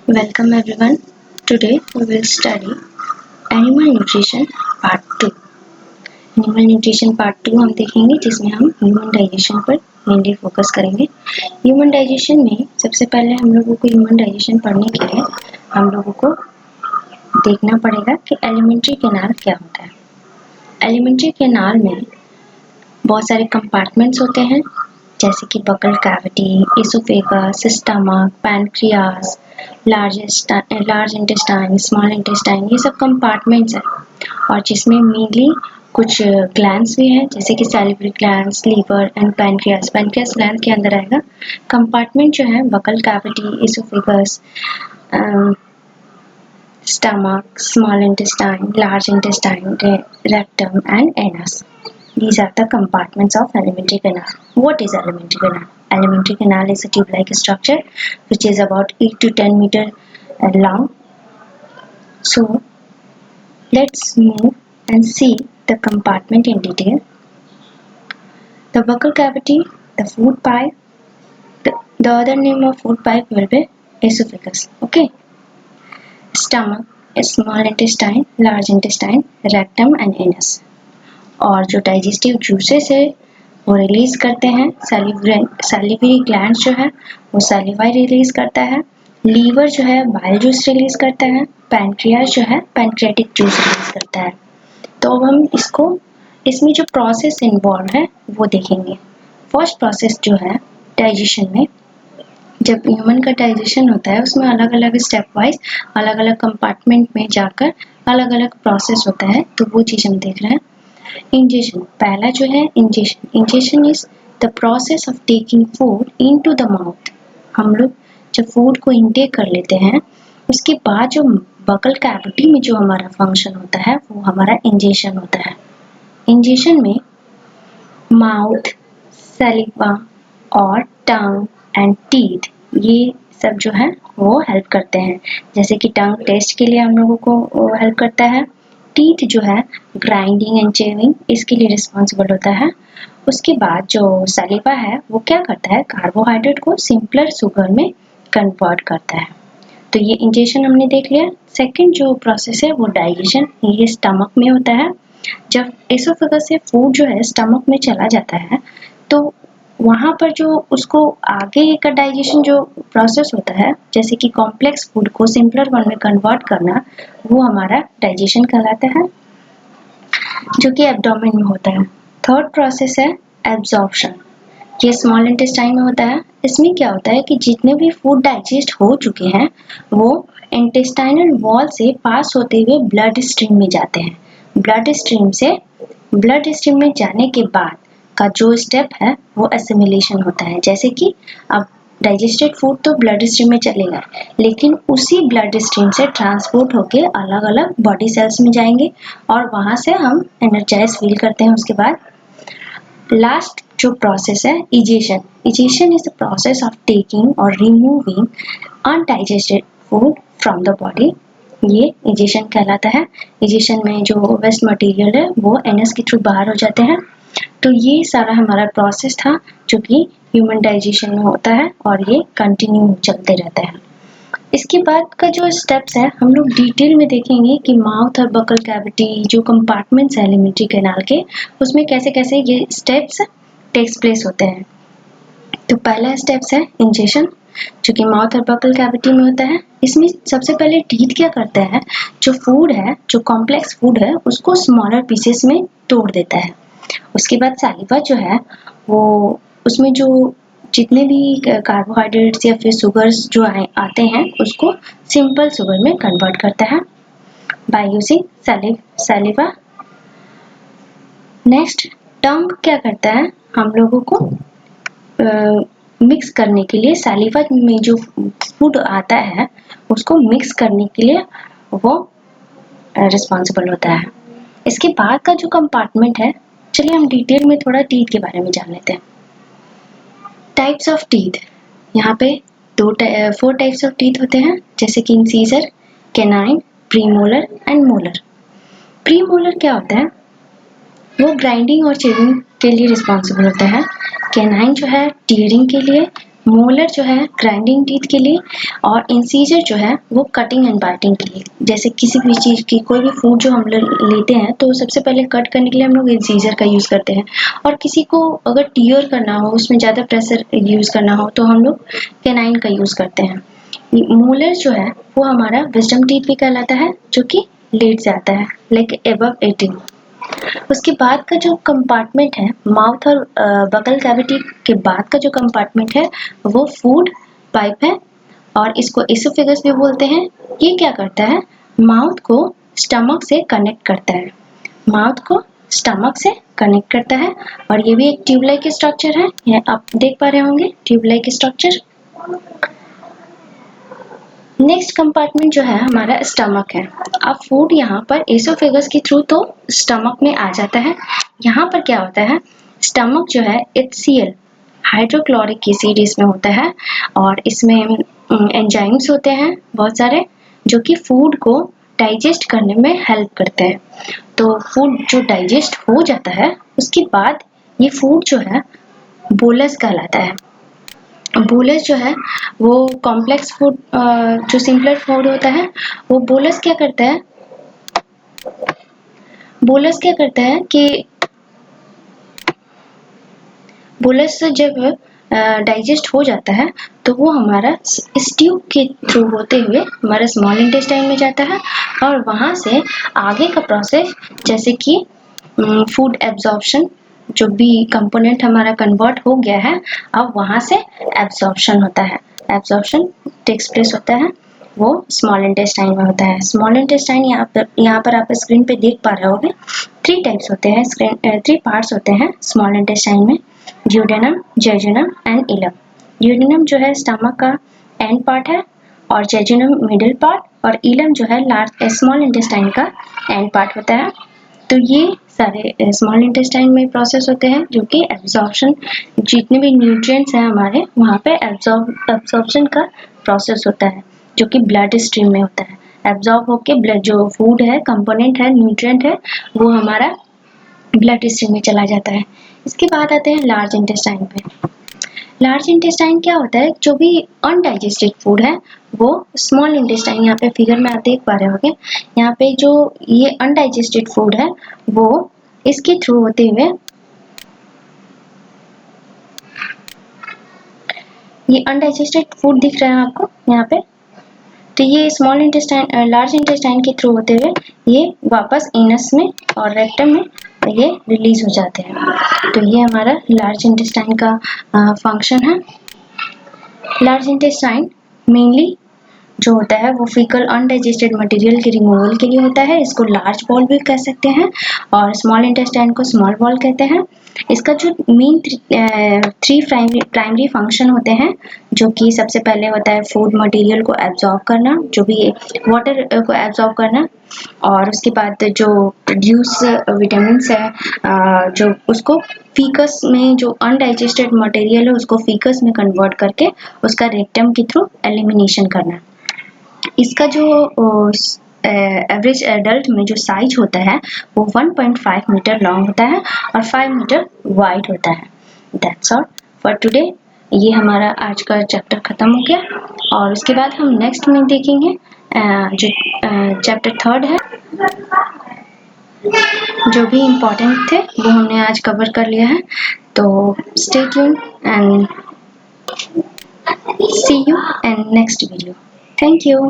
Welcome everyone. Today we will study Animal Nutrition Part 2. Animal Nutrition Part 2 हम देखेंगे जिसमें हम ह्यूमन डाइजेशन पर मेनली फोकस करेंगे। ह्यूमन डाइजेशन में सबसे पहले हम लोगों को ह्यूमन डाइजेशन पढ़ने के लिए हम लोगों को देखना पड़ेगा कि एलिमेंट्री कैनाल क्या होता है। एलिमेंट्री कैनाल में बहुत सारे कंपार्टमेंट्स होते हैं जैसे कि buckle cavity, oesophagus, stomach, pancreas, large intestine, small intestine, ये सब कंपार्टमेंट्स हैं और जिसमें मेनली कुछ ग्लैंड्स भी हैं जैसे कि salivary glands, liver and pancreas. Pancreas gland के अंदर आएगा। कंपार्टमेंट जो है buccal cavity, oesophagus, stomach, small intestine, large intestine, rectum and anus. These are the compartments of alimentary canal. What is alimentary canal? Alimentary canal is a tube-like structure which is about 8 to 10 meter long. So, let's move and see the compartment in detail. The buccal cavity, the food pipe, the other name of food pipe will be esophagus. Okay. Stomach, small intestine, large intestine, rectum and anus. और जो digestive juices है वो release करते हैं। Salivary glands जो है वो सैलिवाई release करता है। लीवर जो है बाइल जूस रिलीज करता है। पैनक्रियास जो है पैनक्रियाटिक जूस रिलीज करता है। तो अब हम इसमें जो प्रोसेस इन्वॉल्व है वो देखेंगे। फर्स्ट प्रोसेस जो है डाइजेशन में, जब ह्यूमन का डाइजेशन होता है उसमें अलग अलग स्टेप वाइज अलग अलग कंपार्टमेंट में जाकर अलग अलग प्रोसेस होता है, तो वो चीज़ हम देख रहे हैं। इंजेशन, पहला जो है ingestion is the process of taking food into the mouth. हम लोग जब फूड को इनटेक कर लेते हैं उसके बाद जो बकल कैविटी में जो हमारा फंक्शन होता है वो हमारा इंजेशन होता है। इंजेशन में माउथ, सैलिवा और टंग एंड टीथ, ये सब जो है वो हेल्प करते हैं। जैसे कि टंग टेस्ट के लिए हम लोगों को हेल्प करता है। टीथ जो है ग्राइंडिंग एंड चेविंग इसके लिए रिस्पॉन्सिबल होता है। उसके बाद जो सैलिवा है वो क्या करता है, कार्बोहाइड्रेट को सिंपलर शुगर में कन्वर्ट करता है। तो ये इंजेशन हमने देख लिया। सेकंड जो प्रोसेस है वो डाइजेशन, ये स्टमक में होता है। जब एसोफेगस से फूड जो है स्टमक में चला जाता है तो वहाँ पर जो उसको आगे का डाइजेशन जो प्रोसेस होता है, जैसे कि कॉम्प्लेक्स फूड को सिंपलर वन में कन्वर्ट करना, वो हमारा डाइजेशन कहलाता है, जो कि एब्डोमेन में होता है। थर्ड प्रोसेस है एब्जॉर्प्शन, ये स्मॉल इंटेस्टाइन में होता है। इसमें क्या होता है कि जितने भी फूड डाइजेस्ट हो चुके हैं वो इंटेस्टाइनल वॉल से पास होते हुए ब्लड स्ट्रीम में जाते हैं। ब्लड स्ट्रीम में जाने के बाद का जो स्टेप है वो असिमिलेशन होता है। जैसे कि अब डाइजेस्टेड फूड तो ब्लड स्ट्रीम में चलेगा, लेकिन उसी ब्लड स्ट्रीम से ट्रांसपोर्ट होके अलग अलग बॉडी सेल्स में जाएंगे और वहां से हम एनर्जाइज फील करते हैं। उसके बाद लास्ट जो प्रोसेस है egestion is the process of taking और removing undigested food from the body, ये इजेशन कहलाता है। इजेशन में जो वेस्ट मटेरियल है वो एनस के थ्रू बाहर हो जाते हैं। तो ये सारा हमारा प्रोसेस था जो कि ह्यूमन डाइजेशन में होता है और ये कंटिन्यू चलते रहता है। इसके बाद का जो स्टेप्स है हम लोग डिटेल में देखेंगे कि माउथ और बकल कैविटी जो कंपार्टमेंट्स है एलिमेंट्री कैनाल के, उसमें कैसे कैसे ये स्टेप्स टेक्स प्लेस होते हैं। तो पहला स्टेप्स है इंजेशन, जो कि माउथ और बकल कैविटी में होता है। इसमें सबसे पहले टीथ क्या करता है, जो फूड है, जो कॉम्प्लेक्स फूड है उसको स्मॉलर पीसेस में तोड़ देता है। उसके बाद सैलिवा जो है वो उसमें जो जितने भी कार्बोहाइड्रेट्स या फिर शुगर्स जो आते हैं उसको सिंपल शुगर में कन्वर्ट करता है बाय यूजिंग सैलिवा। नेक्स्ट टंग क्या करता है, हम लोगों को मिक्स करने के लिए सैलिवा में जो फूड आता है उसको मिक्स करने के लिए वो रिस्पॉन्सिबल होता है। इसके बाद का जो कंपार्टमेंट है, चलिए हम डिटेल में थोड़ा टीथ के बारे में जान लेते हैं। टाइप्स ऑफ टीथ, यहाँ पे 4 टाइप्स ऑफ टीथ होते हैं, जैसे कि incisor, canine, premolar and molar. Premolar क्या होता है, वो ग्राइंडिंग और चेविंग के लिए रिस्पॉन्सिबल होता है। कैनाइन जो है टीयरिंग के लिए, मोलर जो है ग्राइंडिंग टीथ के लिए, और इंसीजर जो है वो कटिंग एंड बाइटिंग के लिए। जैसे किसी भी चीज़ की, कोई भी फूड जो हम लोग लेते हैं तो सबसे पहले कट करने के लिए हम लोग इंसीजर का यूज़ करते हैं, और किसी को अगर टीयर करना हो, उसमें ज़्यादा प्रेशर यूज़ करना हो तो हम लोग कैनाइन का यूज़ करते हैं। मोलर जो है वो हमारा विजडम टीथ भी कहलाता है, जो कि लेट जाता है लाइक एबव 18। उसके बाद का जो कंपार्टमेंट है, माउथ और बकल कैविटी के बाद का जो कंपार्टमेंट है वो फूड पाइप है, और इसको एसोफेगस भी बोलते हैं। ये क्या करता है, माउथ को स्टमक से कनेक्ट करता है, माउथ को स्टमक से कनेक्ट करता है, और ये भी एक ट्यूब लाइक स्ट्रक्चर है। ये आप देख पा रहे होंगे tube like structure. Next compartment जो है हमारा स्टमक है। अब फूड यहाँ पर एसोफेगस के थ्रू तो स्टमक में आ जाता है। यहाँ पर क्या होता है, स्टमक जो है HCl हाइड्रोक्लोरिक एसिड इसमें होता है, और इसमें एंजाइम्स होते हैं बहुत सारे, जो कि फूड को डाइजेस्ट करने में हेल्प करते हैं। तो फूड जो डाइजेस्ट हो जाता है उसके बाद ये फूड जो है बोलस कहलाता है। बोलस जो है वो कॉम्प्लेक्स फूड, जो सिंपलर फूड होता है, वो बोलस क्या करता है, बोलस क्या करता है कि बोलस जब डाइजेस्ट हो जाता है तो वो हमारा इस ट्यूब के थ्रू होते हुए हमारा स्मॉल इंटेस्टाइन में जाता है, और वहाँ से आगे का प्रोसेस जैसे कि फूड एब्जॉर्प्शन, जो भी कंपोनेंट हमारा कन्वर्ट हो गया है, अब वहाँ से एब्जॉर्प्शन होता है, एब्जॉर्प्शन टेक्स प्लेस होता है, वो स्मॉल इंटेस्टाइन में होता है। स्मॉल इंटेस्टाइन यहाँ पर आप स्क्रीन पे देख पा रहे होंगे, 3 टाइप्स होते हैं, 3 पार्ट्स होते हैं स्मॉल इंटेस्टाइन में, ड्यूडेनम, जेजुनम एंड इलम। ड्यूडेनम जो है स्टमक का एंड पार्ट है, और जेजुनम मिडिल पार्ट, और इलम जो है लार्ज स्मॉल इंटेस्टाइन का एंड पार्ट होता है। तो ये सारे स्मॉल इंटेस्टाइन में प्रोसेस होते हैं, जो कि एब्जॉर्प्शन, जितने भी न्यूट्रिएंट्स हैं हमारे वहाँ पे एब्जॉर्प्शन का प्रोसेस होता है, जो कि ब्लड स्ट्रीम में होता है। एब्जॉर्ब होके ब्लड जो फूड है, कंपोनेंट है, न्यूट्रिएंट है, वो हमारा ब्लड स्ट्रीम में चला जाता है। इसके बाद आते हैं लार्ज इंटेस्टाइन पे। लार्ज इंटेस्टाइन क्या होता है, जो भी अनडाइजेस्टेड फूड है वो स्मॉल इंटेस्टाइन, यहाँ पे फिगर में आप देख पा रहे होंगे, यहाँ पे जो ये अनडाइजेस्टेड फूड है वो इसके थ्रू होते हुए, ये अनडाइजेस्टेड फूड दिख रहा है आपको यहाँ पे, तो ये स्मॉल इंटेस्टाइन लार्ज इंटेस्टाइन के थ्रू होते हुए ये वापस एनस में और रेक्टम में ये रिलीज हो जाते हैं। तो ये हमारा लार्ज इंटेस्टाइन का फंक्शन है। लार्ज इंटेस्टाइन मेनली जो होता है वो फीकल अनडाइजेस्टेड मटेरियल के रिमूवल के लिए होता है, इसको लार्ज बॉल भी कह सकते हैं, और स्मॉल इंटेस्टाइन को स्मॉल बॉल कहते हैं। इसका जो मेन 3 प्राइमरी फंक्शन होते हैं, जो कि सबसे पहले होता है फूड मटेरियल को एब्जॉर्ब करना, जो भी वाटर को एब्जॉर्ब करना, और उसके बाद जो प्रोड्यूस विटामिन्स है, जो उसको फीकस में, जो अनडाइजेस्टेड मटेरियल है उसको फीकस में कन्वर्ट करके उसका रेक्टम के थ्रू एलिमिनेशन करना। इसका जो एवरेज एडल्ट में जो साइज होता है वो 1.5 मीटर लॉन्ग होता है और 5 मीटर वाइड होता है। That's all for today. ये हमारा आज का चैप्टर खत्म हो गया, और उसके बाद हम नेक्स्ट में देखेंगे जो चैप्टर 3 है। जो भी इम्पोर्टेंट थे वो हमने आज कवर कर लिया है। तो stay tuned and see you in next video. Thank you.